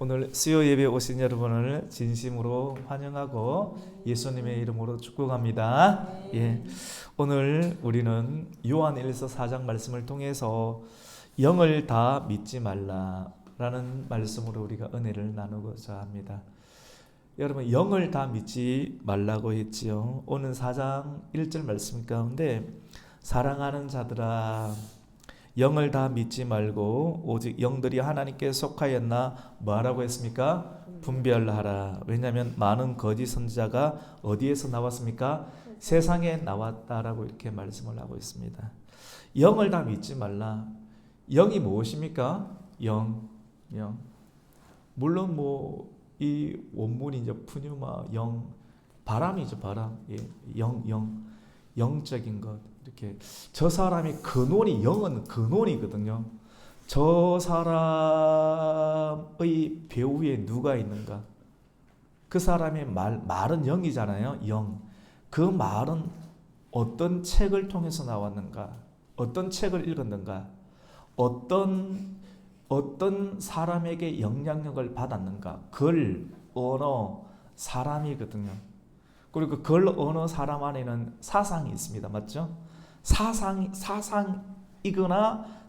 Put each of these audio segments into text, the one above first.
오늘 수요 예배 오신 여러분을 진심으로 환영하고 예수님의 이름으로 축복합니다. 예, 오늘 우리는 요한일서 4장 말씀을 통해서 영을 다 믿지 말라라는 말씀으로 우리가 은혜를 나누고자 합니다. 여러분, 영을 다 믿지 말라고 했지요. 오늘 4장 1절 말씀 가운데 사랑하는 자들아 영을 다 믿지 말고 오직 영들이 하나님께 속하였나 뭐라고 했습니까? 분별하라. 왜냐하면 많은 거짓 선지자가 어디에서 나왔습니까? 세상에 나왔다라고 이렇게 말씀을 하고 있습니다. 영을 다 믿지 말라. 영이 무엇입니까? 영. 물론 이 원문이 이제 푸뉴마 영, 바람이죠, 바람. 예, 영적인 것. 이렇게 저 사람의 근원이 영은 근원이거든요. 저 사람의 배후에 누가 있는가? 그 사람의 말은 영이잖아요. 영. 그 말은 어떤 책을 통해서 나왔는가? 어떤 책을 읽었는가? 어떤 사람에게 영향력을 받았는가? 글, 언어, 사람이거든요. 그리고 글, 언어, 사람 안에는 사상이 있습니다. 맞죠?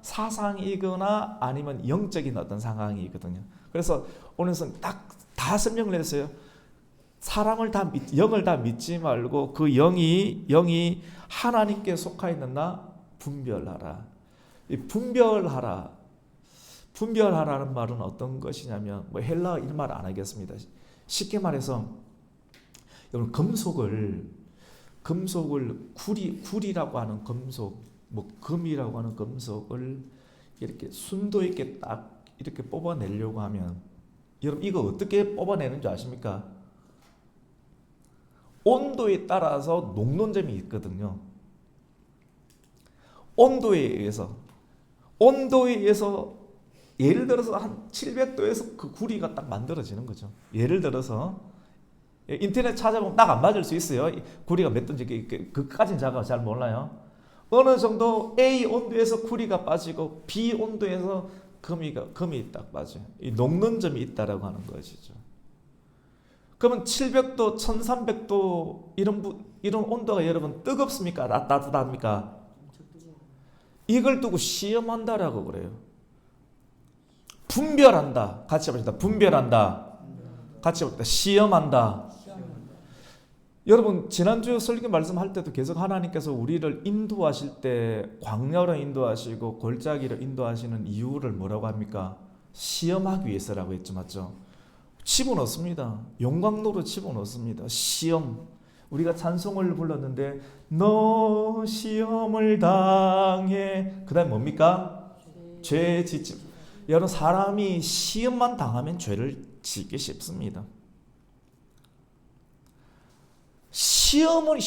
사상이거나 아니면 영적인 어떤 상황이거든요. 그래서 오늘은 다 설명을 했어요. 영을 다 믿지 말고 그 영이 하나님께 속하 있느냐 분별하라. 분별하라는 말은 어떤 것이냐면 헬라어 이런 말 안 하겠습니다. 쉽게 말해서 여러분 금속을 구리라고 하는 금속, 금이라고 하는 금속을 이렇게 순도 있게 딱 이렇게 뽑아내려고 하면 여러분 이거 어떻게 뽑아내는 줄 아십니까? 온도에 따라서 녹는 점이 있거든요. 온도에 의해서 예를 들어서 한 700도에서 그 구리가 딱 만들어지는 거죠. 예를 들어서 인터넷 찾아보면 딱 안 맞을 수 있어요. 구리가 몇 도인지 그까지는 제가 잘 몰라요. 어느 정도 A 온도에서 구리가 빠지고 B 온도에서 금이 딱 빠져요. 이 녹는 점이 있다라고 하는 것이죠. 그러면 700도, 1300도 이런 온도가 여러분 뜨겁습니까? 따뜻합니까? 이걸 두고 시험한다라고 그래요. 분별한다. 같이 해봅시다. 분별한다. 같이 해봅시다. 시험한다. 여러분 지난주 설교 말씀할 때도 계속 하나님께서 우리를 인도하실 때 광야로 인도하시고 골짜기로 인도하시는 이유를 뭐라고 합니까? 시험하기 위해서라고 했죠. 맞죠? 집어넣습니다. 용광로로 집어넣습니다. 시험. 우리가 찬송을 불렀는데 너 시험을 당해. 그 다음에 뭡니까? 죄 짓지. 여러분 사람이 시험만 당하면 죄를 짓기 쉽습니다. 시험을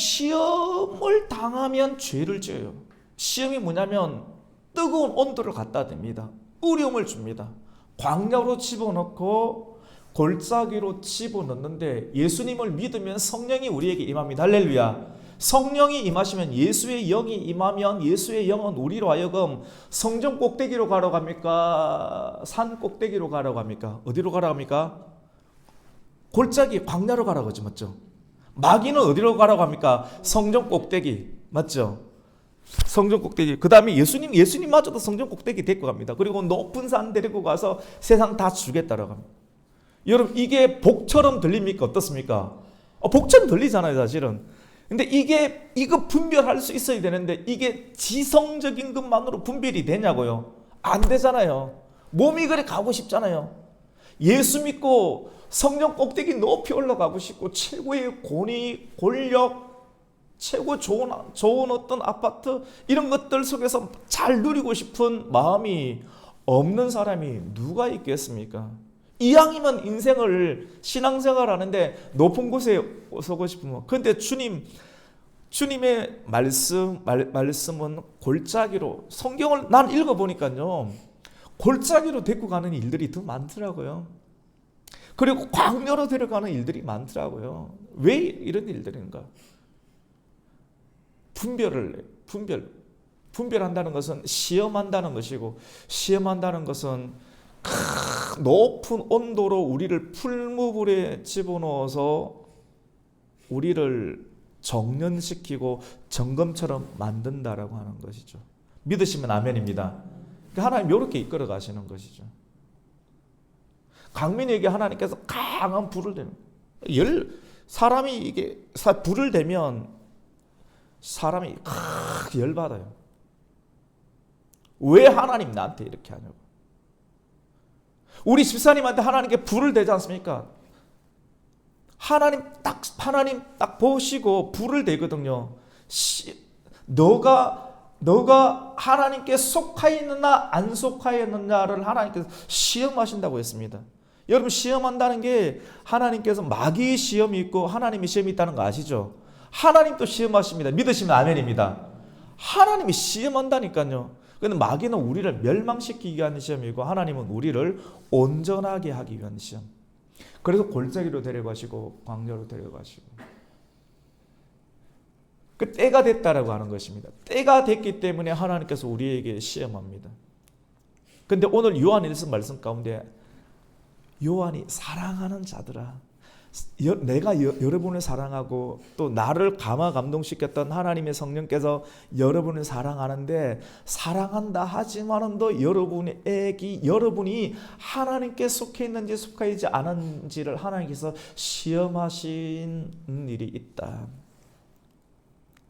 당하면 죄를 져요. 시험이 뭐냐면 뜨거운 온도를 갖다 댑니다. 어려움을 줍니다. 광야로 집어넣고 골짜기로 집어넣는데 예수님을 믿으면 성령이 우리에게 임합니다. 할렐루야. 성령이 임하시면 예수의 영이 임하면 예수의 영은 우리로 하여금 성전 꼭대기로 가러 갑니까? 산 꼭대기로 가러 갑니까? 어디로 가러 갑니까? 골짜기 광야로 가라고 하죠. 맞죠? 마귀는 어디로 가라고 합니까? 성전 꼭대기. 맞죠? 성전 꼭대기. 그 다음에 예수님마저도 성전 꼭대기 데리고 갑니다. 그리고 높은 산 데리고 가서 세상 다 주겠다라고 합니다. 여러분 이게 복처럼 들립니까? 어떻습니까? 복처럼 들리잖아요, 사실은. 근데 이거 분별할 수 있어야 되는데 이게 지성적인 것만으로 분별이 되냐고요? 안 되잖아요. 몸이 그래 가고 싶잖아요. 예수 믿고 성령 꼭대기 높이 올라가고 싶고 최고의 권력, 최고 좋은 어떤 아파트 이런 것들 속에서 잘 누리고 싶은 마음이 없는 사람이 누가 있겠습니까? 이왕이면 신앙생활 하는데 높은 곳에 서고 싶으면. 그런데 주님의 말씀은 골짜기로, 성경을 난 읽어보니까요 골짜기로 데리고 가는 일들이 더 많더라고요. 그리고 광야로 데려가는 일들이 많더라고요. 왜 이런 일들인가? 분별한다는 것은 시험한다는 것이고, 시험한다는 것은 높은 온도로 우리를 풀무불에 집어넣어서 우리를 정련시키고 정금처럼 만든다라고 하는 것이죠. 믿으시면 아멘입니다. 하나님 이렇게 이끌어 가시는 것이죠. 강민에게 하나님께서 강한 불을 대는, 사람이 이게 불을 대면 사람이 열받아요. 왜 하나님 나한테 이렇게 하냐고. 우리 집사님한테 하나님께 불을 대지 않습니까? 하나님 딱 보시고 불을 대거든요. 너가 하나님께 속하 있느냐 안 속하 있느냐를 하나님께서 시험하신다고 했습니다. 여러분, 시험한다는 게 하나님께서 마귀의 시험이 있고 하나님의 시험이 있다는 거 아시죠? 하나님도 시험하십니다. 믿으시면 아멘입니다. 하나님이 시험한다니까요. 근데 마귀는 우리를 멸망시키기 위한 시험이고 하나님은 우리를 온전하게 하기 위한 시험. 그래서 골짜기로 데려가시고 광야로 데려가시고, 그 때가 됐다라고 하는 것입니다. 때가 됐기 때문에 하나님께서 우리에게 시험합니다. 근데 오늘 요한 1서 말씀 가운데 요한이 사랑하는 자들아, 내가 여러분을 사랑하고 또 나를 감동시켰던 하나님의 성령께서 여러분을 사랑하는데, 사랑한다 하지만도 여러분이 하나님께 속해 있는지 속해 있지 않은지를 하나님께서 시험하신 일이 있다.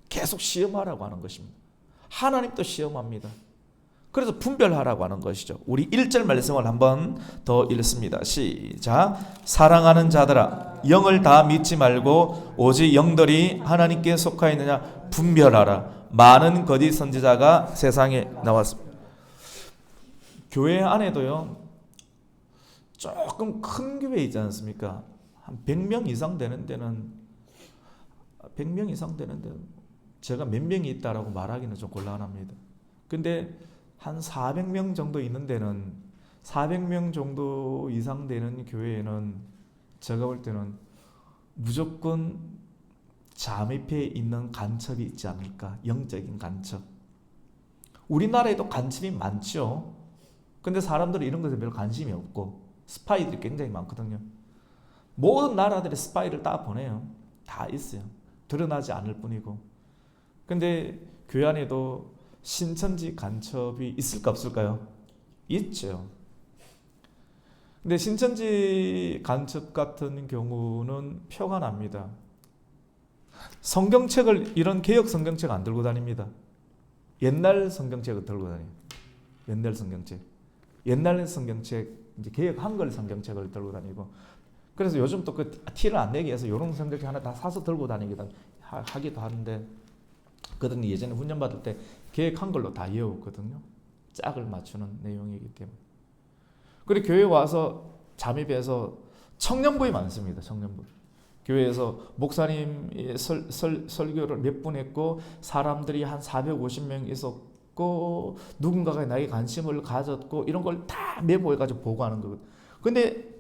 계속 시험하라고 하는 것입니다. 하나님도 시험합니다. 그래서 분별하라고 하는 것이죠. 우리 1절 말씀을 한번 더 읽습니다. 시작. 사랑하는 자들아, 영을 다 믿지 말고 오직 영들이 하나님께 속하 있느냐 분별하라. 많은 거짓 선지자가 세상에 나왔습니다. 교회 안에도요, 조금 큰 교회 있지 않습니까? 한 100명 이상 되는 데는, 제가 몇 명이 있다라고 말하기는 좀 곤란합니다. 근데 한 400명 정도 있는 데는, 400명 정도 이상 되는 교회에는 제가 볼 때는 무조건 잠입해 있는 간첩이 있지 않을까. 영적인 간첩. 우리나라에도 간첩이 많죠. 근데 사람들은 이런 것에 별로 관심이 없고 스파이들이 굉장히 많거든요. 모든 나라들의 스파이를 다 보내요. 다 있어요. 드러나지 않을 뿐이고. 근데 교회 안에도 신천지 간첩이 있을까 없을까요? 있죠. 근데 신천지 간첩 같은 경우는 표가 납니다. 성경책을, 이런 개혁 성경책 안 들고 다닙니다. 옛날 성경책을 들고 다녀요. 옛날 성경책, 이제 개혁 한글 성경책을 들고 다니고, 그래서 요즘 또 그 티를 안 내기 위해서 이런 성경책 하나 다 사서 들고 다니기도 하기도 하는데, 그들은 예전에 훈련 받을 때 개혁 한글로 다 외웠거든요. 짝을 맞추는 내용이기 때문에. 그리고 교회 와서 잠입해서 청년부에 많습니다. 청년부. 교회에서 목사님이 설교를 몇 분 했고 사람들이 한 450명 있었고 누군가가 나에게 관심을 가졌고 이런 걸 다 메모해가지고 보고하는 거거든요. 근데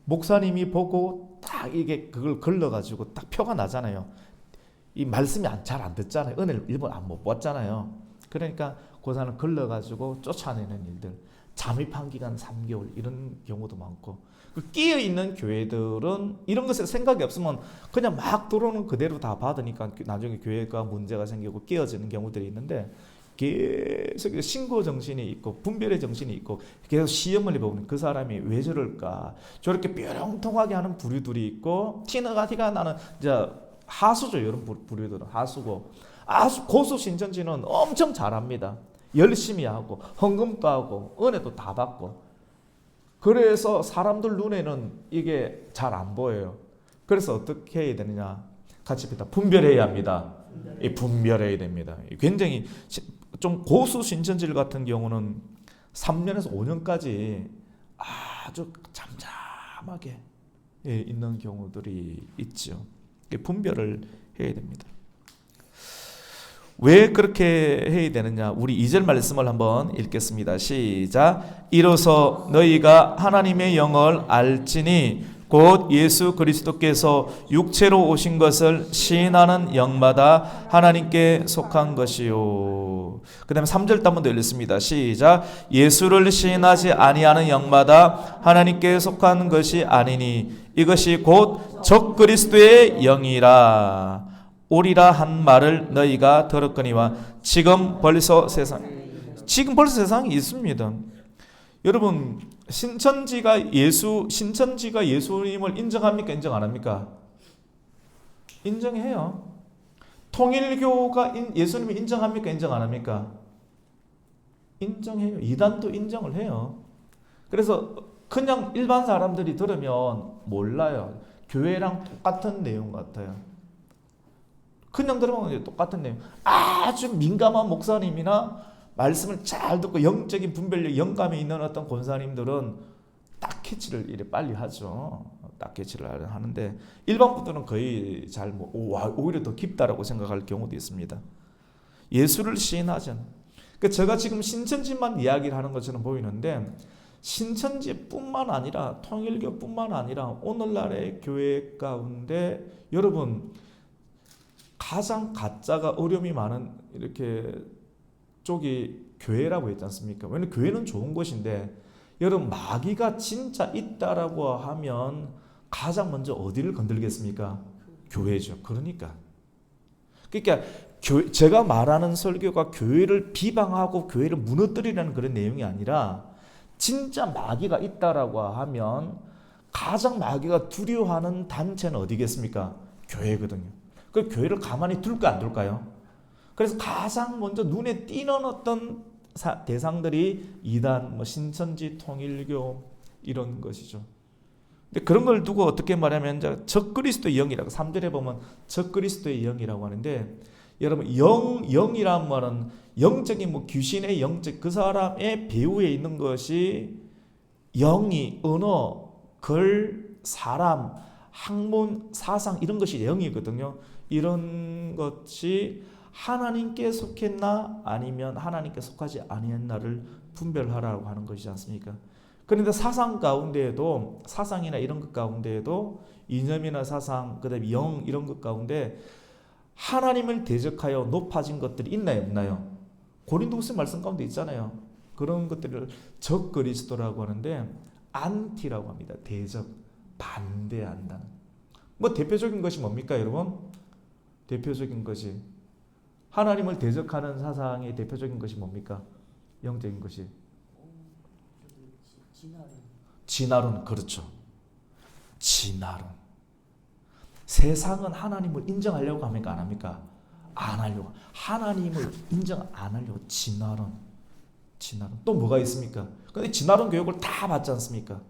목사님이 보고 딱 이게 그걸 걸러가지고 딱 표가 나잖아요. 이 말씀이 잘 안 듣잖아요. 은혜를 일본 못 봤잖아요. 그러니까 그 사람을 걸러가지고 쫓아내는 일들, 잠입한 기간 3개월 이런 경우도 많고, 끼어있는 교회들은 이런 것에 생각이 없으면 그냥 막 들어오는 그대로 다 받으니까 나중에 교회가 문제가 생기고 끼어지는 경우들이 있는데, 계속 신고 정신이 있고 분별의 정신이 있고 계속 시험을 해보면 그 사람이 왜 저럴까, 저렇게 뾰롱통하게 하는 부류들이 있고, 티가 나는 이제 하수죠. 이런 부류들은 하수고, 아주 고수 신천지는 엄청 잘합니다. 열심히 하고 헌금도 하고 은혜도 다 받고. 그래서 사람들 눈에는 이게 잘 안 보여요. 그래서 어떻게 해야 되느냐, 같이 분별해야 합니다. 분별해야 됩니다. 굉장히 좀 고수 신천지 같은 경우는 3년에서 5년까지 아주 잠잠하게 있는 경우들이 있죠. 분별을 해야 됩니다. 왜 그렇게 해야 되느냐, 우리 2절 말씀을 한번 읽겠습니다. 시작. 이로써 너희가 하나님의 영을 알지니 곧 예수 그리스도께서 육체로 오신 것을 시인하는 영마다 하나님께 속한 것이요. 그 다음에 3절 한번 더 읽습니다. 시작. 예수를 시인하지 아니하는 영마다 하나님께 속한 것이 아니니 이것이 곧 적그리스도의 영이라. 오리라 한 말을 너희가 들었거니와 지금 벌써 세상이 있습니다. 여러분, 신천지가 예수님을 인정합니까? 인정 안 합니까? 인정해요. 통일교가 예수님을 인정합니까? 인정 안 합니까? 인정해요. 이단도 인정을 해요. 그래서 그냥 일반 사람들이 들으면 몰라요. 교회랑 똑같은 내용 같아요. 그냥 들으면 똑같은 내용. 아주 민감한 목사님이나 말씀을 잘 듣고 영적인 분별력, 영감이 있는 어떤 권사님들은 딱 캐치를 이래 빨리 하죠. 딱 캐치를 하는데 일반 분들은 거의 잘 오히려 더 깊다라고 생각할 경우도 있습니다. 예수를 시인하잖아요. 그러니까 제가 지금 신천지만 이야기를 하는 것처럼 보이는데 신천지뿐만 아니라 통일교뿐만 아니라 오늘날의 교회 가운데 여러분 가장 가짜가 어려움이 많은 이렇게 쪽이 교회라고 했지 않습니까? 왜냐면 교회는 좋은 곳인데 여러분 마귀가 진짜 있다라고 하면 가장 먼저 어디를 건들겠습니까? 교회죠. 그러니까 제가 말하는 설교가 교회를 비방하고 교회를 무너뜨리려는 그런 내용이 아니라 진짜 마귀가 있다라고 하면 가장 마귀가 두려워하는 단체는 어디겠습니까? 교회거든요. 그 교회를 가만히 둘까 안 둘까요? 그래서 가장 먼저 눈에 띄는 어떤 대상들이 이단, 신천지, 통일교 이런 것이죠. 근데 그런 걸 두고 어떻게 말하면 적그리스도의 영이라고 3절에 보면 적그리스도의 영이라고 하는데 여러분 영이란 말은 영적인 귀신의 영적 그 사람의 배후에 있는 것이 영이 언어, 글, 사람, 학문, 사상 이런 것이 영이거든요. 이런 것이 하나님께 속했나 아니면 하나님께 속하지 아니했나를 분별하라고 하는 것이지 않습니까? 그런데 사상 가운데에도 사상이나 이런 것 가운데에도 이념이나 사상 그다음에 영 이런 것 가운데 하나님을 대적하여 높아진 것들이 있나요 없나요? 고린도후서 말씀 가운데 있잖아요. 그런 것들을 적그리스도라고 하는데 안티라고 합니다. 대적, 반대한다는. 대표적인 것이 뭡니까 여러분? 대표적인 것이 하나님을 대적하는 사상의 대표적인 것이 뭡니까? 영적인 것이 진화론. 그렇죠. 진화론. 세상은 하나님을 인정하려고 합니까? 안 합니까? 안 하려고. 하나님을 인정 안 하려고. 진화론. 또 뭐가 있습니까? 근데 진화론 교육을 다 받지 않습니까?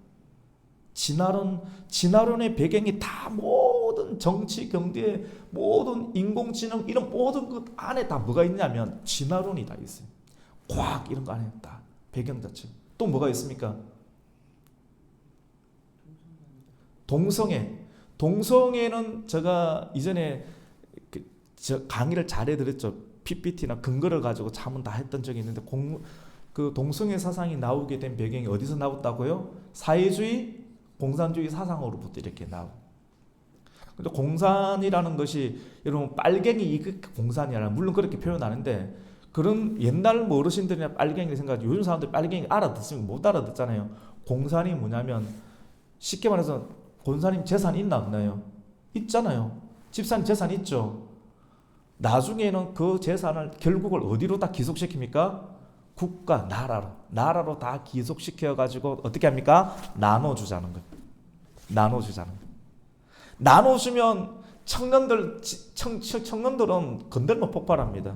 진화론의 배경이 다 모든 정치, 경제, 모든 인공지능 이런 모든 것 안에 다 뭐가 있냐면 진화론이 다 있어요. 과학 이런 거 안에 다 배경 자체. 또 뭐가 있습니까? 동성애는 제가 이전에 강의를 잘 해드렸죠. PPT나 근거를 가지고 자문 다 했던 적이 있는데 그 동성애 사상이 나오게 된 배경이 어디서 나왔다고요? 사회주의, 공산주의 사상으로부터 이렇게 나오고. 근데 공산이라는 것이 여러분 빨갱이 공산이라 물론 그렇게 표현하는데 그런 옛날 어르신들이나 빨갱이 생각하지 요즘 사람들 빨갱이 알아듣으면 못 알아듣잖아요. 공산이 뭐냐면 쉽게 말해서 권사님 재산 있나 없나요? 있잖아요. 집사님 재산 있죠. 나중에는 그 재산을 결국을 어디로 다 기속시킵니까? 국가, 나라로 다 기속시켜가지고 어떻게 합니까? 나눠주자는 거예요. 나눠주면 청년들은 건들면 폭발합니다.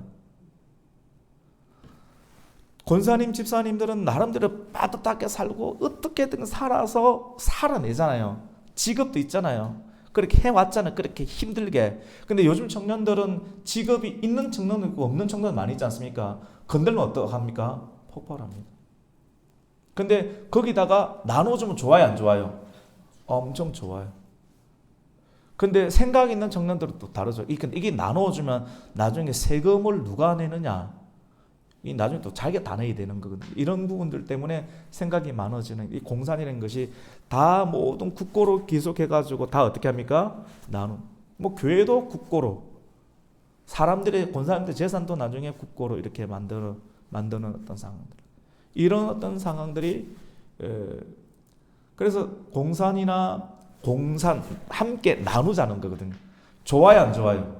권사님, 집사님들은 나름대로 빠듯하게 살고 어떻게든 살아서 살아내잖아요. 직업도 있잖아요. 그렇게 해왔잖아요. 그렇게 힘들게. 근데 요즘 청년들은 직업이 있는 청년도 있고 없는 청년도 많이 있지 않습니까? 건들면 어떡합니까? 폭발합니다. 근데 거기다가 나눠주면 좋아요, 안 좋아요? 엄청 좋아요. 근데 생각 있는 청년들은 또 다르죠. 이게 나눠주면 나중에 세금을 누가 내느냐? 이 나중에 또 자기가 다 내야 되는 거거든요. 이런 부분들 때문에 생각이 많아지는 이 공산이라는 것이 다 모든 국고로 기속해가지고 다 어떻게 합니까? 뭐 교회도 국고로, 사람들의 권사님들 재산도 나중에 국고로 이렇게 만드는 어떤 상황들. 이런 어떤 상황들이 그래서 공산이나 공산 함께 나누자는 거거든요. 좋아요, 안 좋아요?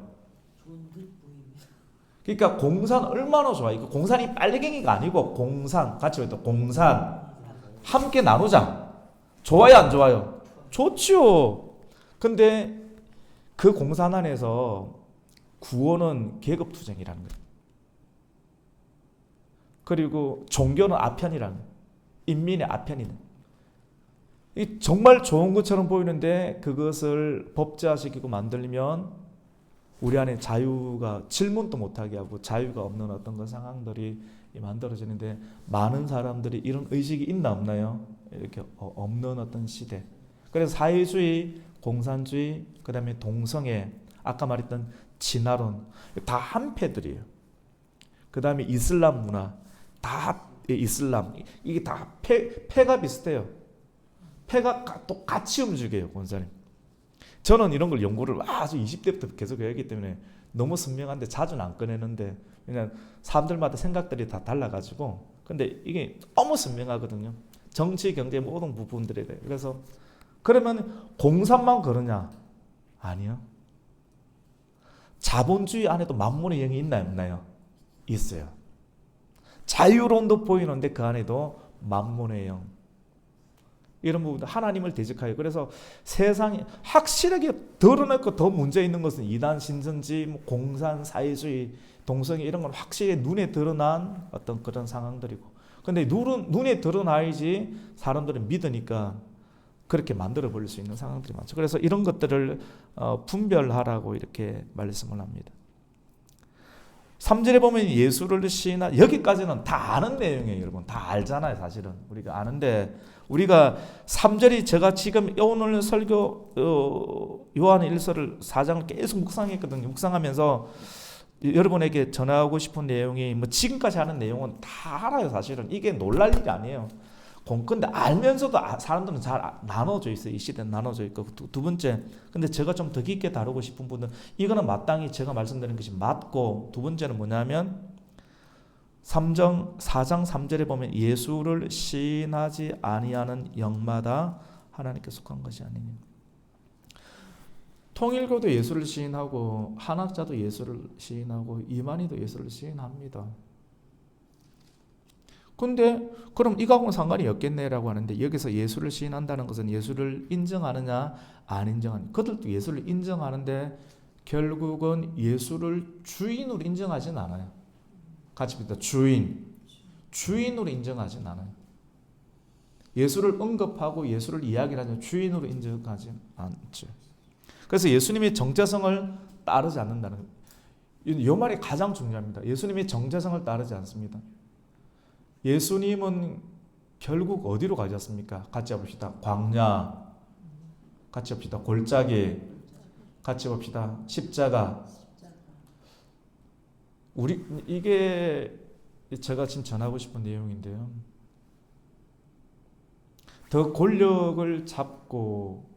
그러니까 공산 얼마나 좋아요. 이거 공산이 빨갱이가 아니고 공산, 같이 했다. 공산 함께 나누자. 좋아요, 안 좋아요? 좋죠. 근데 그 공산 안에서 구원은 계급투쟁이라는 거예요. 그리고 종교는 아편이라는 거예요. 인민의 아편이네. 이 정말 좋은 것처럼 보이는데 그것을 법제화시키고 만들면 우리 안에 자유가 질문도 못하게 하고 자유가 없는 어떤 그 상황들이 만들어지는데 많은 사람들이 이런 의식이 있나 없나요? 이렇게 없는 어떤 시대. 그래서 사회주의, 공산주의, 그 다음에 동성애, 아까 말했던 진화론 다 한패들이에요. 그 다음에 이슬람 문화 다 이슬람 이게 다 패가 비슷해요. 패가 똑같이 움직여요. 권사님. 저는 이런 걸 연구를 아주 20대부터 계속 해야하기 때문에 너무 선명한데 자주는 안 꺼내는데 그냥 사람들마다 생각들이 다 달라가지고 근데 이게 너무 선명하거든요. 정치, 경제 모든 부분들에 대해. 그래서 그러면 공산만 그러냐? 아니요. 자본주의 안에도 만문의 영이 있나요? 없나요? 있어요. 자유론도 보이는데 그 안에도 만문의 영. 이런 부분들 하나님을 대적하여 그래서 세상에 확실하게 드러나고 더 문제 있는 것은 이단 신선지, 공산, 사회주의, 동성애 이런 건 확실히 눈에 드러난 어떤 그런 상황들이고 근데 눈에 드러나야지 사람들은 믿으니까 그렇게 만들어 버릴 수 있는 상황들이 많죠. 그래서 이런 것들을 분별하라고 이렇게 말씀을 합니다. 3절에 보면 예수를 시인한 여기까지는 다 아는 내용이에요. 여러분 다 알잖아요. 사실은 우리가 아는데 우리가 3절이 제가 지금 오늘 설교 요한 1서를 4장을 계속 묵상했거든요. 묵상하면서 여러분에게 전하고 싶은 내용이 뭐 지금까지 하는 내용은 다 알아요. 사실은 이게 놀랄 일이 아니에요. 근데 알면서도 사람들은 잘 나눠져 있어요. 이 시대는 나눠져 있고 두 번째 근데 제가 좀 더 깊게 다루고 싶은 분은 이거는 마땅히 제가 말씀드린 것이 맞고 두 번째는 뭐냐면 4장 3절에 보면 예수를 시인하지 아니하는 영마다 하나님께 속한 것이 아니니 통일교도 예수를 시인하고 한학자도 예수를 시인하고 이만희도 예수를 시인합니다. 근데 그럼 이거하고는 상관이 없겠네라고 하는데 여기서 예수를 시인한다는 것은 예수를 인정하느냐 안 인정하느냐 그들도 예수를 인정하는데 결국은 예수를 주인으로 인정하진 않아요. 같이 봅니다. 주인으로 인정하진 않아요. 예수를 언급하고 예수를 이야기하는 주인으로 인정하지 않죠. 그래서 예수님의 정체성을 따르지 않는다는 이 말이 가장 중요합니다. 예수님의 정체성을 따르지 않습니다. 예수님은 결국 어디로 가셨습니까? 같이 봅시다. 광야, 같이 봅시다. 골짜기, 같이 봅시다. 십자가. 이게 제가 지금 전하고 싶은 내용인데요. 더 권력을 잡고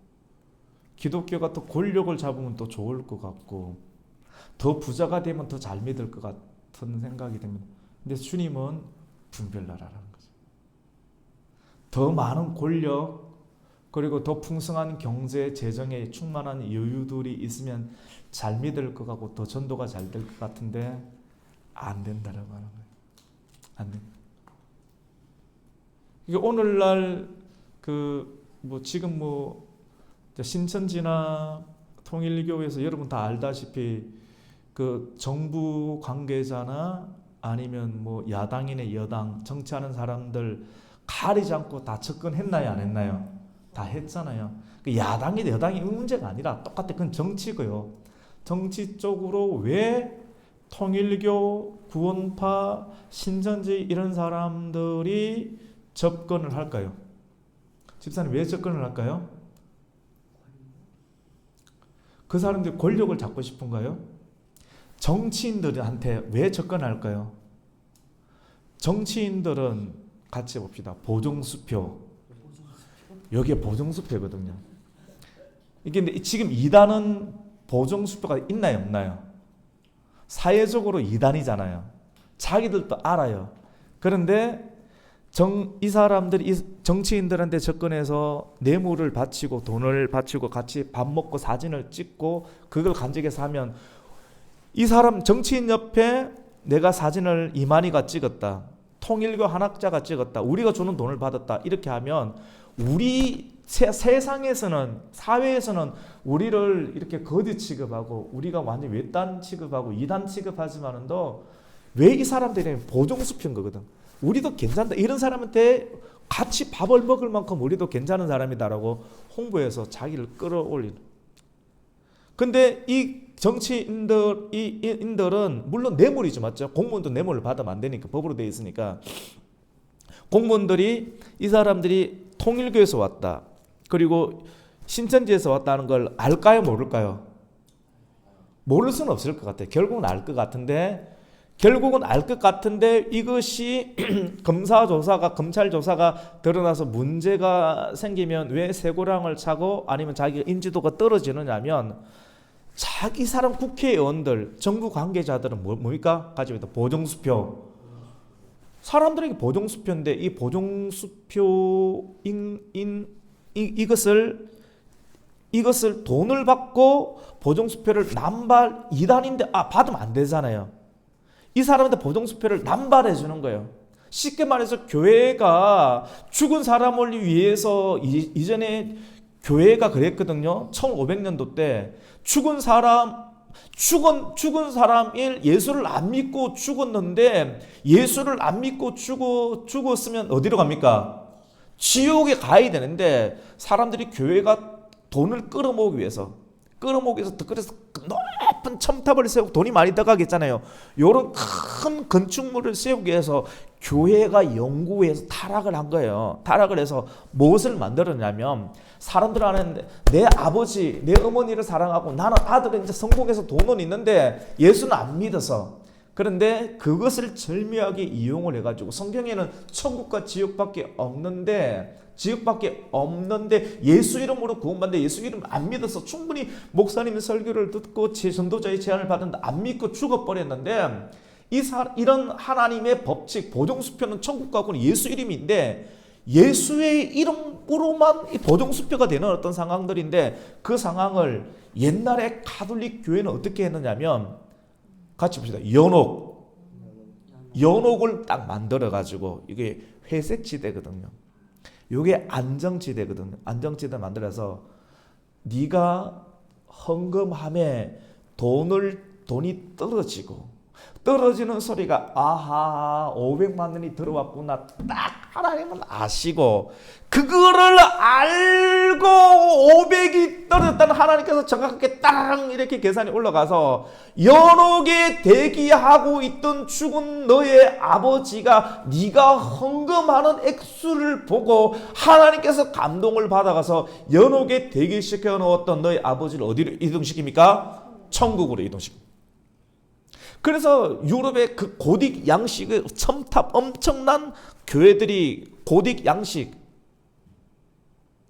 기독교가 더 권력을 잡으면 더 좋을 것 같고 더 부자가 되면 더 잘 믿을 것 같은 생각이 듭니다. 근데 주님은 분별나라라는 거죠. 더 많은 권력 그리고 더 풍성한 경제 재정에 충만한 여유들이 있으면 잘 믿을 것 같고 더 전도가 잘 될 것 같은데 안 된다라고 하는 거예요. 안 됩니다. 이게 오늘날 지금 신천지나 통일교에서 여러분 다 알다시피 그 정부 관계자나 아니면 야당이네 여당 정치하는 사람들 가리지 않고 다 접근했나요 안 했나요? 다 했잖아요. 야당이 여당이 문제가 아니라 똑같아. 그건 정치고요. 정치 쪽으로 왜 통일교, 구원파, 신천지 이런 사람들이 접근을 할까요? 집사님 왜 접근을 할까요? 그 사람들이 권력을 잡고 싶은가요? 정치인들한테 왜 접근할까요? 정치인들은 같이 봅시다. 보정수표. 여기에 보정수표거든요. 이게 근데 지금 이단은 보정수표가 있나요, 없나요? 사회적으로 이단이잖아요. 자기들도 알아요. 그런데 이 사람들이 정치인들한테 접근해서 뇌물을 바치고 돈을 바치고 같이 밥 먹고 사진을 찍고 그걸 간직해서 하면 이 사람 정치인 옆에 내가 사진을 이만희가 찍었다. 통일교 한학자가 찍었다. 우리가 주는 돈을 받았다. 이렇게 하면 우리 세상에서는 사회에서는 우리를 이렇게 거지 취급하고 우리가 완전 외딴 취급하고 이단 취급하지만은도 왜 이 사람들이 보정수표인 거거든. 우리도 괜찮다. 이런 사람한테 같이 밥을 먹을 만큼 우리도 괜찮은 사람이다라고 홍보해서 자기를 끌어올리는. 근데 이 정치인들은 물론 뇌물이죠, 맞죠? 공무원도 뇌물을 받으면 안 되니까 법으로 되어 있으니까 공무원들이 이 사람들이 통일교에서 왔다. 그리고 신천지에서 왔다는 걸 알까요, 모를까요? 모를 수는 없을 것 같아요. 결국은 알 것 같은데 이것이 검찰 조사가 드러나서 문제가 생기면 왜 쇠고랑을 차고 아니면 자기가 인지도가 떨어지느냐면 자기 사람 국회의원들, 정부 관계자들은 뭡니까? 가지고 있다. 보정수표. 사람들에게 보정수표인데 이 보정수표 이것을 돈을 받고 보정수표를 남발 이단인데 받으면 안 되잖아요. 이 사람한테 보정수표를 남발해 주는 거예요. 쉽게 말해서 교회가 죽은 사람을 위해서 이전에 교회가 그랬거든요. 1500년도 때 죽은 사람일 예수를 안 믿고 죽었는데 예수를 안 믿고 죽었으면 어디로 갑니까? 지옥에 가야 되는데 사람들이 교회가 돈을 끌어모으기 위해서 그래서 높은 첨탑을 세우고 돈이 많이 들어가겠잖아요. 이런 큰 건축물을 세우기 위해서 교회가 연구해서 타락을 한 거예요. 타락을 해서 무엇을 만들었냐면 사람들은 내 아버지, 내 어머니를 사랑하고 나는 아들은 이제 성공해서 돈은 있는데 예수는 안 믿어서 그런데 그것을 절묘하게 이용을 해가지고 성경에는 천국과 지옥밖에 없는데 예수 이름으로 구원받는데 예수 이름 안 믿어서 충분히 목사님의 설교를 듣고 전도자의 제안을 받았는데 안 믿고 죽어버렸는데 이런 하나님의 법칙 보정수표는 천국과 구원 예수 이름인데 예수의 이름으로만 보정수표가 되는 어떤 상황들인데 그 상황을 옛날에 가톨릭 교회는 어떻게 했느냐면 같이 봅시다. 연옥을 딱 만들어 가지고 이게 회색 지대거든요. 이게 안정지대거든요. 안정지대 만들어서 네가 헌금함에 돈이 떨어지는 소리가 아하 500만 원이 들어왔구나 딱 하나님은 아시고 그거를 알고 500이 떨어졌다는 하나님께서 정확하게 땅 이렇게 계산이 올라가서 연옥에 대기하고 있던 죽은 너의 아버지가 네가 헌금하는 액수를 보고 하나님께서 감동을 받아가서 연옥에 대기시켜 놓았던 너의 아버지를 어디로 이동시킵니까? 천국으로 이동시킵니다. 그래서 유럽의 그 고딕 양식의 첨탑 엄청난 교회들이 고딕 양식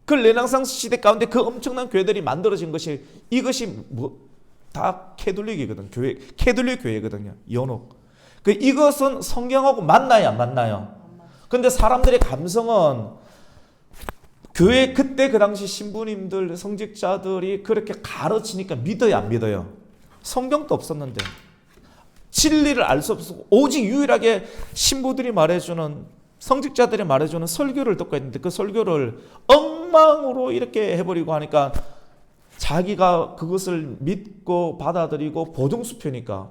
그 르네상스 시대 가운데 그 엄청난 교회들이 만들어진 것이 이것이 다 캐톨릭이거든. 캐톨릭 교회거든요. 연옥. 이것은 성경하고 맞나요, 안 맞나요? 근데 사람들의 감성은 교회 그때 그 당시 신부님들 성직자들이 그렇게 가르치니까 믿어요, 안 믿어요? 성경도 없었는데. 진리를 알 수 없고 오직 유일하게 신부들이 말해주는 성직자들이 말해주는 설교를 듣고 있는데 그 설교를 엉망으로 이렇게 해버리고 하니까 자기가 그것을 믿고 받아들이고 보정수표니까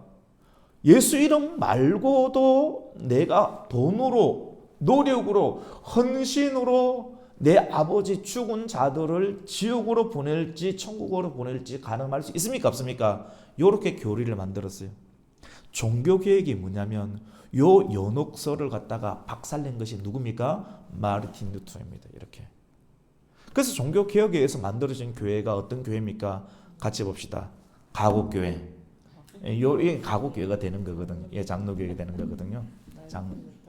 예수 이름 말고도 내가 돈으로 노력으로 헌신으로 내 아버지 죽은 자들을 지옥으로 보낼지 천국으로 보낼지 가늠할 수 있습니까 없습니까? 이렇게 교리를 만들었어요. 종교개혁이 뭐냐면 요 연옥설을 갖다가 박살낸 것이 누굽니까? 마르틴 루터입니다. 이렇게. 그래서 종교개혁에 의해서 만들어진 교회가 어떤 교회입니까? 같이 봅시다. 가곡교회. 이게 가곡교회가 되는 거거든요. 예, 장로교회가 되는 거거든요.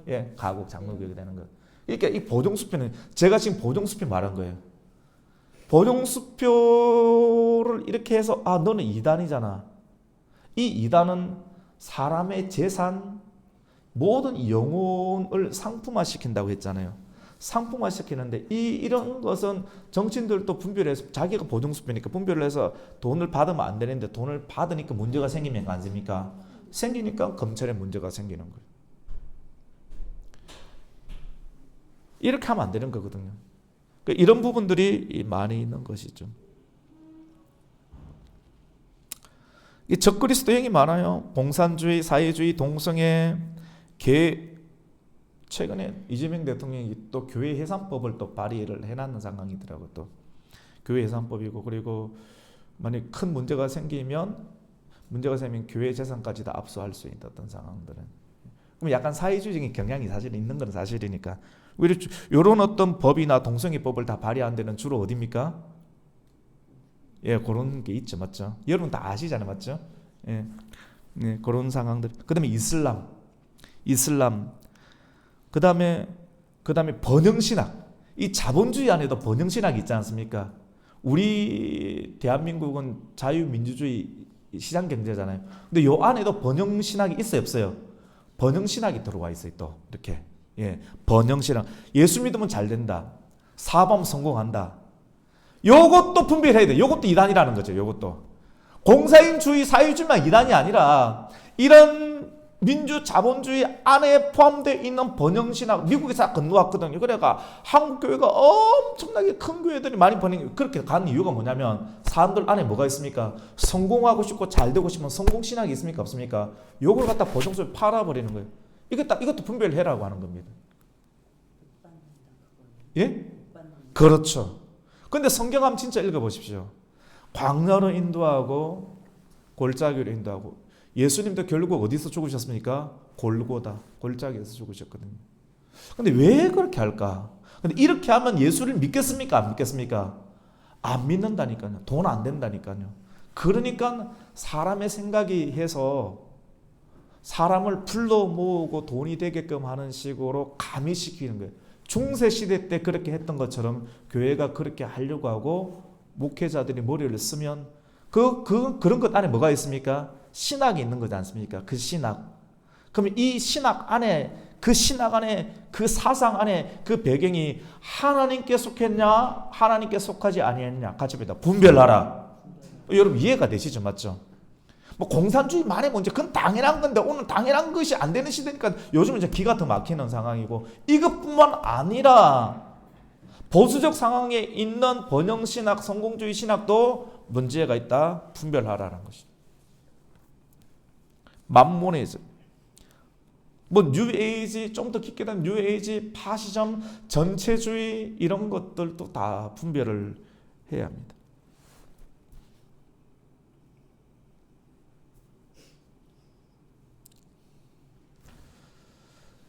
예, 가곡 장로교육이 되는 거예요. 그러니까 이 보정수표는 제가 지금 보정수표 말한 거예요. 보정수표를 이렇게 해서 너는 이단이잖아. 이 이단은 사람의 재산, 모든 영혼을 상품화시킨다고 했잖아요. 상품화시키는데 이런 것은 정치인들도 분별해서 자기가 보증수표니까 분별을 해서 돈을 받으면 안 되는데 돈을 받으니까 문제가 생기면 안 됩니까? 생기니까 검찰에 문제가 생기는 거예요. 이렇게 하면 안 되는 거거든요. 이런 부분들이 많이 있는 것이죠. 이 적그리스도행이 많아요. 공산주의, 사회주의, 동성애, 최근에 이재명 대통령이 또 교회 해산법을 또 발의를 해놨는 상황이더라고요. 또 교회 해산법이고, 그리고 만약 큰 문제가 생기면 교회 재산까지 다 압수할 수 있는 어떤 상황들은, 그럼 약간 사회주의적인 경향이 사실 있는 건 사실이니까. 이런 어떤 법이나 동성애법을 다 발의한 데는 주로 어디입니까? 예, 그런 게 있죠, 맞죠? 여러분 다 아시잖아요, 맞죠? 예, 네, 그런 상황들. 그다음에 이슬람, 그다음에 번영신학. 이 자본주의 안에도 번영신학이 있지 않습니까? 우리 대한민국은 자유민주주의 시장경제잖아요. 근데 요 안에도 번영신학이 있어요, 없어요? 번영신학이 들어와 있어요, 또 이렇게. 예, 번영신학. 예수 믿으면 잘 된다. 사업하면 성공한다. 요것도 분별해야 돼. 요것도 이단이라는 거죠. 요것도 공산주의, 사회주의만 이단이 아니라 이런 민주 자본주의 안에 포함되어 있는 번영신학, 미국에서 건너왔거든요. 그래가 한국 교회가 엄청나게 큰 교회들이 많이 그렇게 가는 이유가 뭐냐면 사람들 안에 뭐가 있습니까? 성공하고 싶고 잘 되고 싶으면 성공신학이 있습니까? 없습니까? 요걸 갖다 보정소에 팔아버리는 거예요. 이것도 분별해라고 하는 겁니다. 예? 그렇죠. 근데 성경 한번 진짜 읽어보십시오. 광야로 인도하고 골짜기로 인도하고, 예수님도 결국 어디서 죽으셨습니까? 골고다, 골짜기에서 죽으셨거든요. 근데 왜 그렇게 할까? 근데 이렇게 하면 예수를 믿겠습니까? 안 믿겠습니까? 안 믿는다니까요. 돈 안 된다니까요. 그러니까 사람의 생각이 해서 사람을 불러 모으고 돈이 되게끔 하는 식으로 가미시키는 거예요. 중세시대 때 그렇게 했던 것처럼 교회가 그렇게 하려고 하고 목회자들이 머리를 쓰면 그런 것 안에 뭐가 있습니까? 신학이 있는 거지 않습니까? 그 신학. 그럼 이 신학 안에, 그 사상 안에 그 배경이 하나님께 속했냐, 하나님께 속하지 아니했냐, 같이 봅니다. 분별하라. 여러분 이해가 되시죠? 맞죠? 뭐 공산주의 말해 문제, 그건 당연한 건데 오늘 당연한 것이 안 되는 시대니까 요즘은 이제 기가 더 막히는 상황이고, 이것뿐만 아니라 보수적 상황에 있는 번영신학, 성공주의 신학도 문제가 있다. 분별하라는 것이죠. 만몬에서 뭐 뉴에이지, 좀 더 깊게 된 뉴에이지, 파시즘, 전체주의, 이런 것들도 다 분별을 해야 합니다.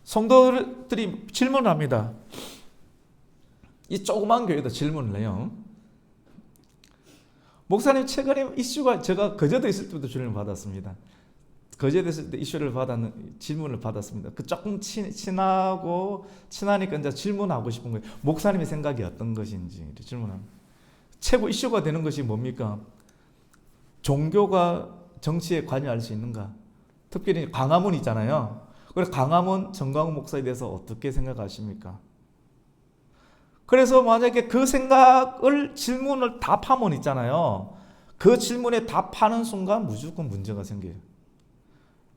성도들이 질문을 합니다. 이 조그만 교회도 질문을 해요. 목사님, 최근에 이슈가, 제가 거제도 있을 때부터 질문을 받았습니다. 거제도 있을 때 질문을 받았습니다. 그 조금 친하니까 이제 질문하고 싶은 거예요. 목사님의 생각이 어떤 것인지 질문합니다. 최고 이슈가 되는 것이 뭡니까? 종교가 정치에 관여할 수 있는가? 특별히 광화문 있잖아요. 그래서 광화문 정광훈 목사에 대해서 어떻게 생각하십니까? 그래서 만약에 그 생각을 질문을 답하면 있잖아요. 그 질문에 답하는 순간 무조건 문제가 생겨요.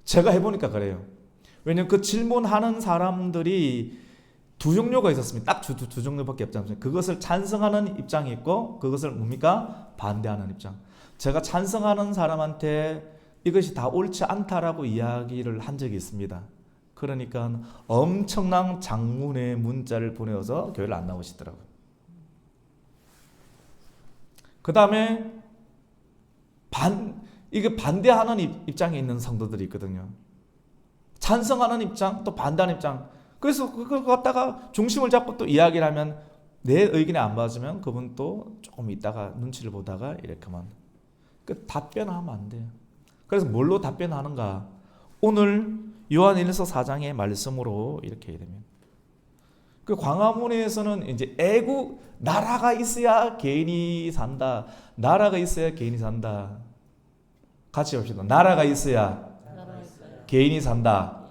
제가 해보니까 그래요. 왜냐면 그 질문하는 사람들이 두 종류가 있었습니다. 딱 두 종류밖에 없지 않습니까? 그것을 찬성하는 입장이 있고, 그것을 뭡니까? 반대하는 입장. 제가 찬성하는 사람한테 이것이 다 옳지 않다라고 이야기를 한 적이 있습니다. 그러니까 엄청난 장문의 문자를 보내어서 교회를 안 나오시더라고요. 그 다음에 이게 반대하는 입장에 있는 성도들이 있거든요. 찬성하는 입장, 또 반대하는 입장. 그래서 그걸 갖다가 중심을 잡고 또 이야기를 하면, 내 의견에 안 맞으면 그분 또 조금 있다가 눈치를 보다가 이렇게만. 그 답변하면 안 돼요. 그래서 뭘로 답변하는가? 오늘 요한일서 4장의 말씀으로 이렇게 해야 됩니다. 그 광화문에서는 이제 애국 나라가 있어야 개인이 산다. 나라가 있어야 개인이 산다. 같이 봅시다. 나라가 있어야 개인이 산다.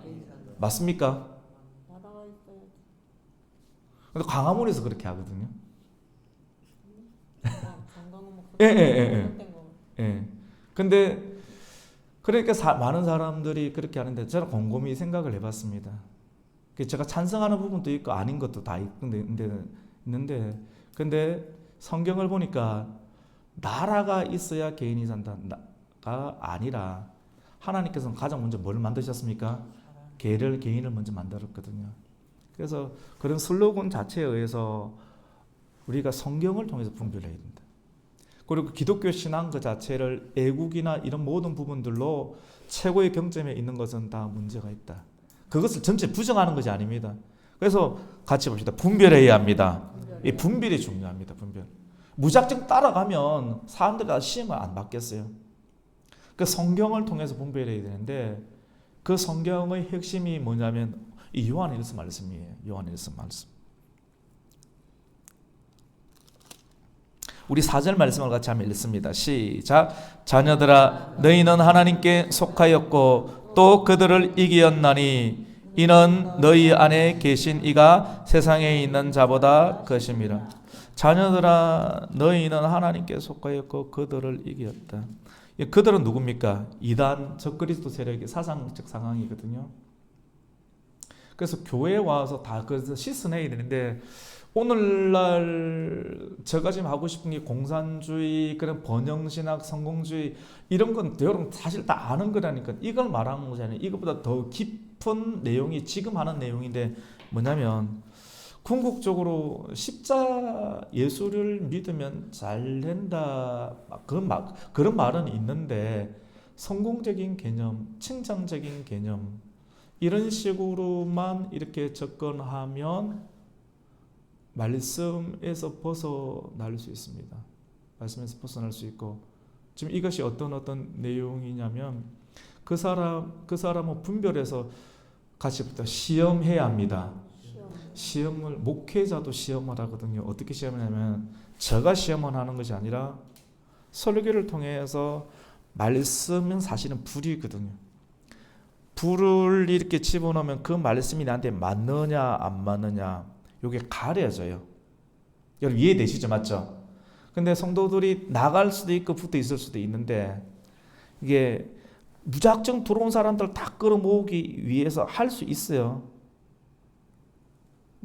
맞습니까? 근데 광화문에서 그렇게 하거든요. 예. 근데 그러니까 많은 사람들이 그렇게 하는데 저는 곰곰이 생각을 해봤습니다. 제가 찬성하는 부분도 있고 아닌 것도 다 있는데 근데 성경을 보니까 나라가 있어야 개인이 산다가 아니라 하나님께서는 가장 먼저 뭘 만드셨습니까? 개인을 먼저 만들었거든요. 그래서 그런 슬로건 자체에 의해서 우리가 성경을 통해서 분별해야 된다. 그리고 기독교 신앙 그 자체를 애국이나 이런 모든 부분들로 최고의 경점에 있는 것은 다 문제가 있다. 그것을 전체 부정하는 것이 아닙니다. 그래서 같이 봅시다. 분별해야 합니다. 이 분별이 중요합니다. 분별. 무작정 따라가면 사람들이 다 시험을 안 받겠어요. 그 성경을 통해서 분별해야 되는데 그 성경의 핵심이 뭐냐면 이 요한일서 말씀이에요. 요한일서 말씀. 우리 4절 말씀을 같이 한번 읽습니다. 시작. 자녀들아 너희는 하나님께 속하였고 또 그들을 이기었나니 이는 너희 안에 계신 이가 세상에 있는 자보다 크심이라. 자녀들아 너희는 하나님께 속하였고 그들을 이기었다. 그들은 누굽니까? 이단 적그리스도 세력의 사상적 상황이거든요. 그래서 교회에 와서 다 그래서 씻어내야 되는데 오늘날 제가 지금 하고 싶은 게 공산주의, 그런 번영신학, 성공주의 이런 건 여러분 사실 다 아는 거라니까. 이걸 말하는 거잖아요. 이것보다 더 깊은 내용이 지금 하는 내용인데 뭐냐면 궁극적으로 십자 예수를 믿으면 잘 된다 그런 말은 있는데 성공적인 개념, 칭찬적인 개념 이런 식으로만 이렇게 접근하면 말씀에서 벗어날 수 있습니다. 말씀에서 벗어날 수 있고 지금 이것이 어떤 내용이냐면 그 사람은 분별해서 같이 시험해야 합니다. 시험을 목회자도 시험을 하거든요. 어떻게 시험하냐면 제가 시험을 하는 것이 아니라 설교를 통해서 말씀은 사실은 불이거든요. 불을 이렇게 집어넣으면 그 말씀이 나한테 맞느냐 안 맞느냐 이게 가려져요. 여러분 이해되시죠? 맞죠? 근데 성도들이 나갈 수도 있고 붙어 있을 수도 있는데 이게 무작정 들어온 사람들 다 끌어모으기 위해서 할 수 있어요.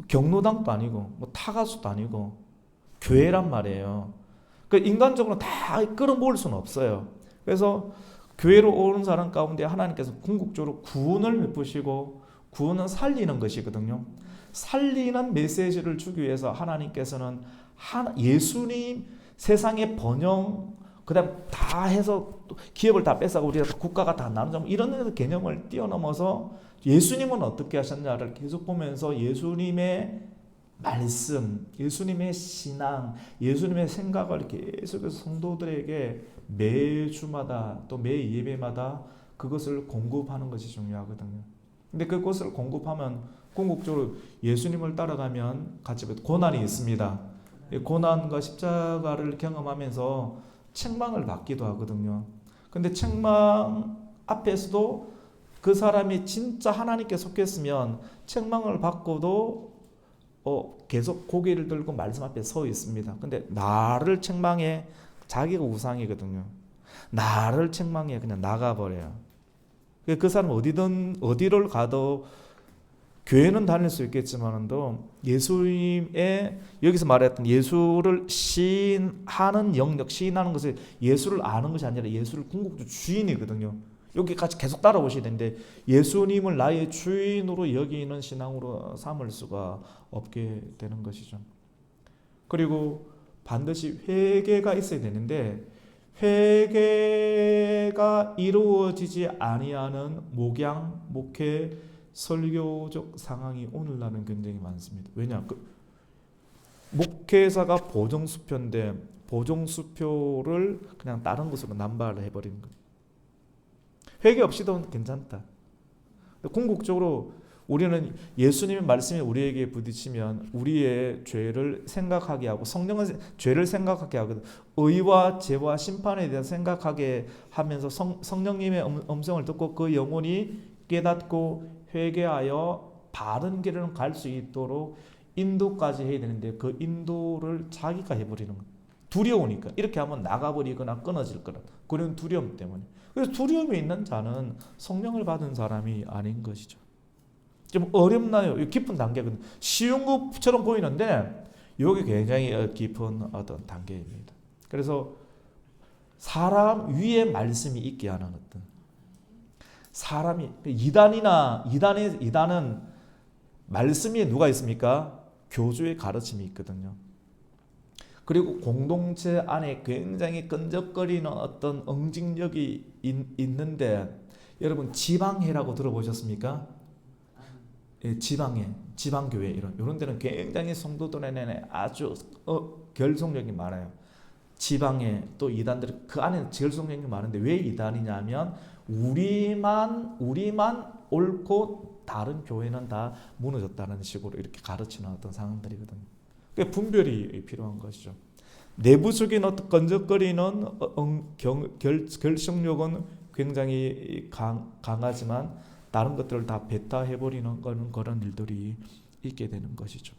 경로당도 아니고 뭐 타가수도 아니고 교회란 말이에요. 그 인간적으로 다 끌어모을 수는 없어요. 그래서 교회로 오는 사람 가운데 하나님께서 궁극적으로 구원을 베푸시고 구원은 살리는 것이거든요. 살리는 메시지를 주기 위해서 하나님께서는 예수님 세상의 번영 그다음 다 해서 기업을 다 뺏어가고 우리가 국가가 다 나누자 이런 개념을 뛰어넘어서 예수님은 어떻게 하셨냐를 계속 보면서 예수님의 말씀, 예수님의 신앙, 예수님의 생각을 계속해서 성도들에게 매주마다 또 매 예배마다 그것을 공급하는 것이 중요하거든요. 근데 그것을 공급하면 궁극적으로 예수님을 따라가면 같이 고난이 있습니다. 고난과 십자가를 경험하면서 책망을 받기도 하거든요. 근데 책망 앞에서도 그 사람이 진짜 하나님께 속했으면 책망을 받고도 계속 고개를 들고 말씀 앞에 서 있습니다. 근데 나를 책망해 자기가 우상이거든요. 나를 책망해 그냥 나가버려요. 그 사람 어디를 가도 교회는 다닐 수 있겠지만도 예수님의 여기서 말했던 예수를 시인하는 영역, 시인하는 것은 예수를 아는 것이 아니라 예수를 궁극적 주인이거든요. 여기까지 계속 따라오셔야 되는데 예수님을 나의 주인으로 여기는 신앙으로 삼을 수가 없게 되는 것이죠. 그리고 반드시 회개가 있어야 되는데 회개가 이루어지지 아니하는 목양, 목회, 설교적 상황이 오늘날은 굉장히 많습니다. 왜냐? 목회자가 보정수표인데 보정수표를 그냥 다른 것으로 남발을 해버리는 거예요. 회개 없이도 괜찮다. 궁극적으로 우리는 예수님의 말씀이 우리에게 부딪히면 우리의 죄를 생각하게 하고 성령은 죄를 생각하게 하거든. 의와 죄와 심판에 대해서 생각하게 하면서 성령님의 음성을 듣고 그 영혼이 깨닫고 회개하여 바른 길을 갈 수 있도록 인도까지 해야 되는데 그 인도를 자기가 해버리는 거예요. 두려우니까. 이렇게 하면 나가버리거나 끊어질 거라. 그런 두려움 때문에. 그래서 두려움이 있는 자는 성령을 받은 사람이 아닌 것이죠. 좀 어렵나요? 깊은 단계거든요. 쉬운 것처럼 보이는데 여기 굉장히 깊은 어떤 단계입니다. 그래서 사람 위에 말씀이 있게 하는 어떤 사람이 이단은 말씀이 누가 있습니까? 교주의 가르침이 있거든요. 그리고 공동체 안에 굉장히 끈적거리는 어떤 응징력이 있는데 여러분 지방회라고 들어보셨습니까? 예, 지방교회 이런 데는 굉장히 성도들에게 아주 결속력이 많아요. 지방에 또 이단들 그 안에 결속력이 많은데 왜 이단이냐면 우리만 옳고 다른 교회는 다 무너졌다는 식으로 이렇게 가르치는 어떤 상황들이거든요. 그러니까 분별이 필요한 것이죠. 내부적인 어떤 끈적거리는 결속력은 굉장히 강하지만 다른 것들을 다 배타해버리는 그런 일들이 있게 되는 것이죠.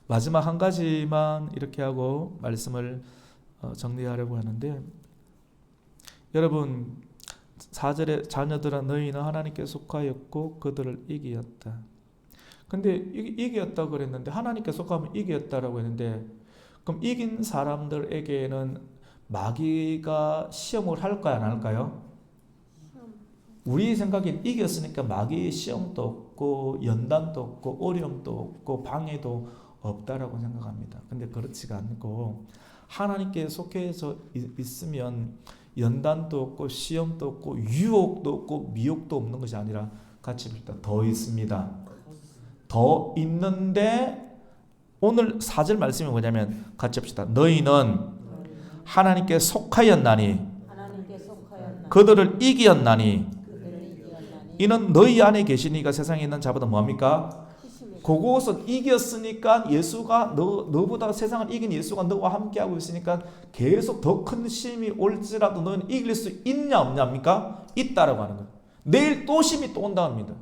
마지막 한 가지만 이렇게 하고 말씀을 정리하려고 하는데 여러분 4절에 자녀들아 너희는 하나님께 속하였고 그들을 이기었다. 근데 이기었다 그랬는데 하나님께 속하면 이기었다라고 했는데 그럼 이긴 사람들에게는 마귀가 시험을 할까요 안 할까요? 우리 생각엔 이겼으니까 마귀의 시험도 없고 연단도 없고 어려움도 없고 방해도 없다라고 생각합니다. 근데 그렇지가 않고 하나님께 속해서 있으면 연단도 없고 시험도 없고 유혹도 없고 미혹도 없는 것이 아니라 같이 봅시다. 더 있습니다. 더 있는데 오늘 4절 말씀이 뭐냐면 같이 봅시다. 너희는 하나님께 속하였나니 그들을 이기었나니 이는 너희 안에 계시니까 세상에 있는 자보다 뭐합니까? 그곳은 이겼으니까 예수가 너보다 세상을 이긴 예수가 너와 함께하고 있으니까 계속 더 큰 시험이 올지라도 너는 이길 수 있냐 없냐입니까? 있다라고 하는 거예요. 내일 또 시험이 또 온다 합니다.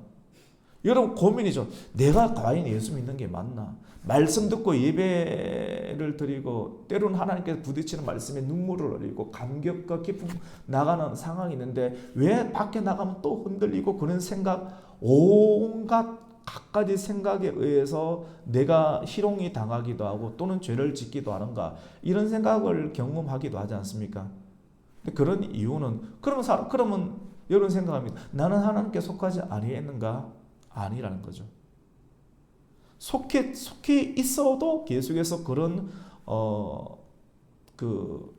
여러분 고민이죠. 내가 과연 예수 믿는 게 맞나? 말씀 듣고 예배를 드리고 때로는 하나님께서 부딪히는 말씀에 눈물을 흘리고 감격과 기쁨 나가는 상황이 있는데 왜 밖에 나가면 또 흔들리고 그런 생각 온갖 갖가지 생각에 의해서 내가 희롱이 당하기도 하고 또는 죄를 짓기도 하는가 이런 생각을 경험하기도 하지 않습니까? 근데 그런 이유는 그러면 여러분 생각합니다. 나는 하나님께 속하지 아니했는가? 아니라는 거죠. 속해 있어도 계속해서 그런 그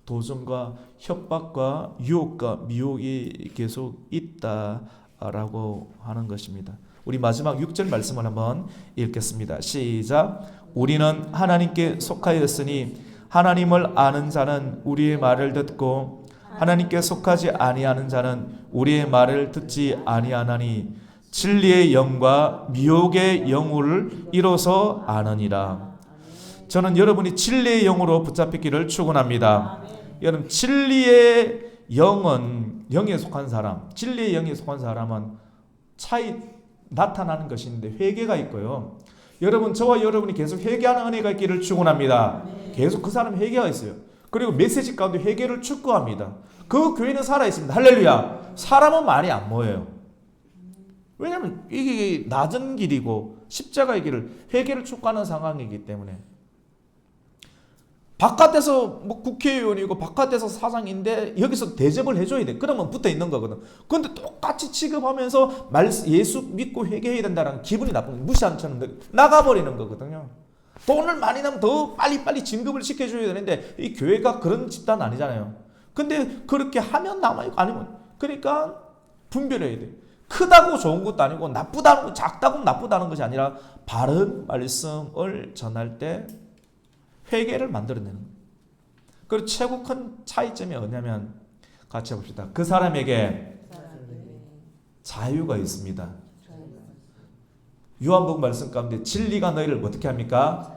도전과 협박과 유혹과 미혹이 계속 있다라고 하는 것입니다. 우리 마지막 6절 말씀을 한번 읽겠습니다. 시작. 우리는 하나님께 속하였으니 하나님을 아는 자는 우리의 말을 듣고 하나님께 속하지 아니하는 자는 우리의 말을 듣지 아니하나니 진리의 영과 미혹의 영을 이로써 아느니라. 저는 여러분이 진리의 영으로 붙잡히기를 축원합니다. 여러분 진리의 영은 영에 속한 사람, 진리의 영에 속한 사람은 차이 나타나는 것인데 회개가 있고요. 여러분 저와 여러분이 계속 회개하는 은혜가 있기를 축원합니다. 계속 그 사람 회개가 있어요. 그리고 메시지 가운데 회개를 축구합니다. 그 교회는 살아있습니다. 할렐루야. 사람은 많이 안 모여요. 왜냐하면 이게 낮은 길이고 십자가의 길을 회개를 축구하는 상황이기 때문에 바깥에서 뭐 국회의원이고 바깥에서 사장인데 여기서 대접을 해줘야 돼. 그러면 붙어 있는 거거든. 그런데 똑같이 취급하면서 예수 믿고 회개해야 된다는 기분이 나쁜 거예요. 무시하는 척 나가버리는 거거든요. 돈을 많이 내면 더 빨리빨리 진급을 시켜줘야 되는데 이 교회가 그런 집단 아니잖아요. 근데 그렇게 하면 남아있고 아니면 그러니까 분별해야 돼. 크다고 좋은 것도 아니고 나쁘다고 작다고 나쁘다는 것이 아니라 바른 말씀을 전할 때 회개를 만들어내는 거예요. 그리고 최고 큰 차이점이 뭐냐면 같이 해봅시다. 그 사람에게 자유가 있습니다. 요한복음 말씀 가운데 진리가 너희를 어떻게 합니까?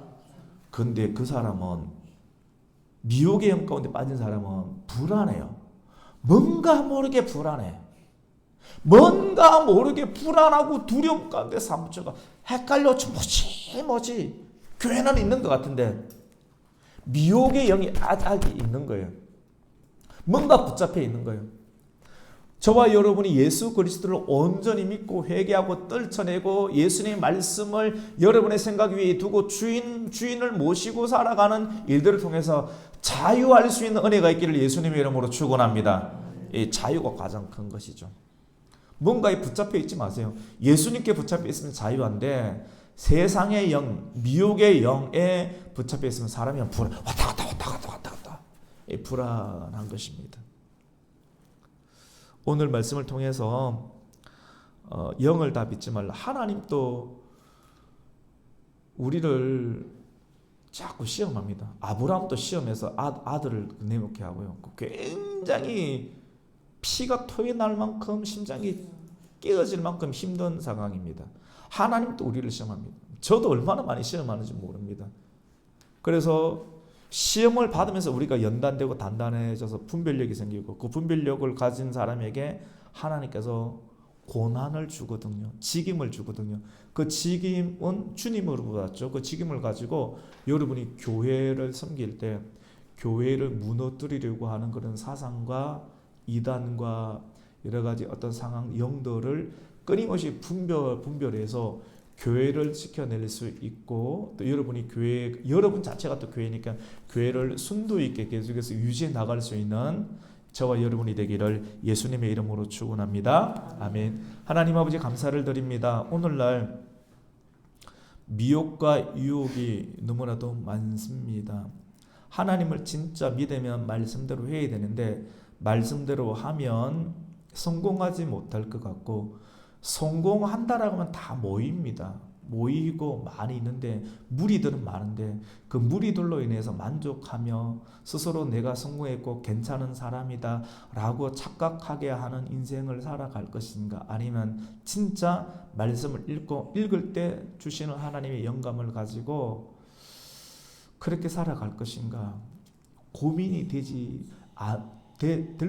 근데 그 사람은 미혹의 영 가운데 빠진 사람은 불안해요. 뭔가 모르게 불안해. 뭔가 모르게 불안하고 두려움 가운데 사무쳐가 헷갈려. 뭐지? 교회는 있는 것 같은데 미혹의 영이 아작이 있는 거예요. 뭔가 붙잡혀 있는 거예요. 저와 여러분이 예수 그리스도를 온전히 믿고 회개하고 떨쳐내고 예수님의 말씀을 여러분의 생각 위에 두고 주인을 모시고 살아가는 일들을 통해서 자유할 수 있는 은혜가 있기를 예수님의 이름으로 축원합니다. 이 자유가 가장 큰 것이죠. 뭔가에 붙잡혀 있지 마세요. 예수님께 붙잡혀 있으면 자유한데 세상의 영, 미혹의 영에 붙잡혀 있으면 사람이 왔다 갔다 불안한 것입니다. 오늘 말씀을 통해서 영을 다 믿지 말라. 하나님도 우리를 자꾸 시험합니다. 아브라함도 시험해서 아들을 내놓게 하고요. 굉장히 피가 토해 날 만큼 심장이 깨어질 만큼 힘든 상황입니다. 하나님도 우리를 시험합니다. 저도 얼마나 많이 시험하는지 모릅니다. 그래서 시험을 받으면서 우리가 연단되고 단단해져서 분별력이 생기고 그 분별력을 가진 사람에게 하나님께서 고난을 주거든요. 직임을 주거든요. 그 직임은 주님으로 받았죠. 그 직임을 가지고 여러분이 교회를 섬길 때 교회를 무너뜨리려고 하는 그런 사상과 이단과 여러 가지 어떤 상황, 영도를 끊임없이 분별해서 교회를 지켜낼 수 있고 또 여러분이 여러분 자체가 또 교회니까 교회를 순도 있게 계속해서 유지해 나갈 수 있는 저와 여러분이 되기를 예수님의 이름으로 축원합니다. 아멘. 하나님 아버지 감사를 드립니다. 오늘날 미혹과 유혹이 너무나도 많습니다. 하나님을 진짜 믿으면 말씀대로 해야 되는데 말씀대로 하면 성공하지 못할 것 같고 성공한다라고 하면 다 모입니다. 모이고 많이 있는데 무리들은 많은데 그 무리들로 인해서 만족하며 스스로 내가 성공했고 괜찮은 사람이다 라고 착각하게 하는 인생을 살아갈 것인가, 아니면 진짜 말씀을 읽을 때 주시는 하나님의 영감을 가지고 그렇게 살아갈 것인가 고민이 될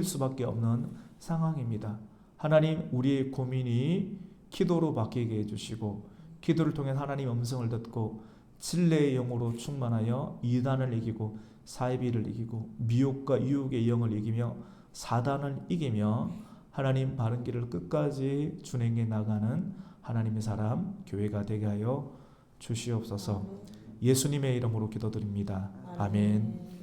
수밖에 없는 상황입니다. 하나님, 우리의 고민이 기도로 바뀌게 해주시고 기도를 통해 하나님의 음성을 듣고 진리의 영으로 충만하여 이단을 이기고 사이비를 이기고 미혹과 유혹의 영을 이기며 사단을 이기며 하나님 바른 길을 끝까지 준행해 나가는 하나님의 사람 교회가 되게 하여 주시옵소서. 예수님의 이름으로 기도드립니다. 아멘.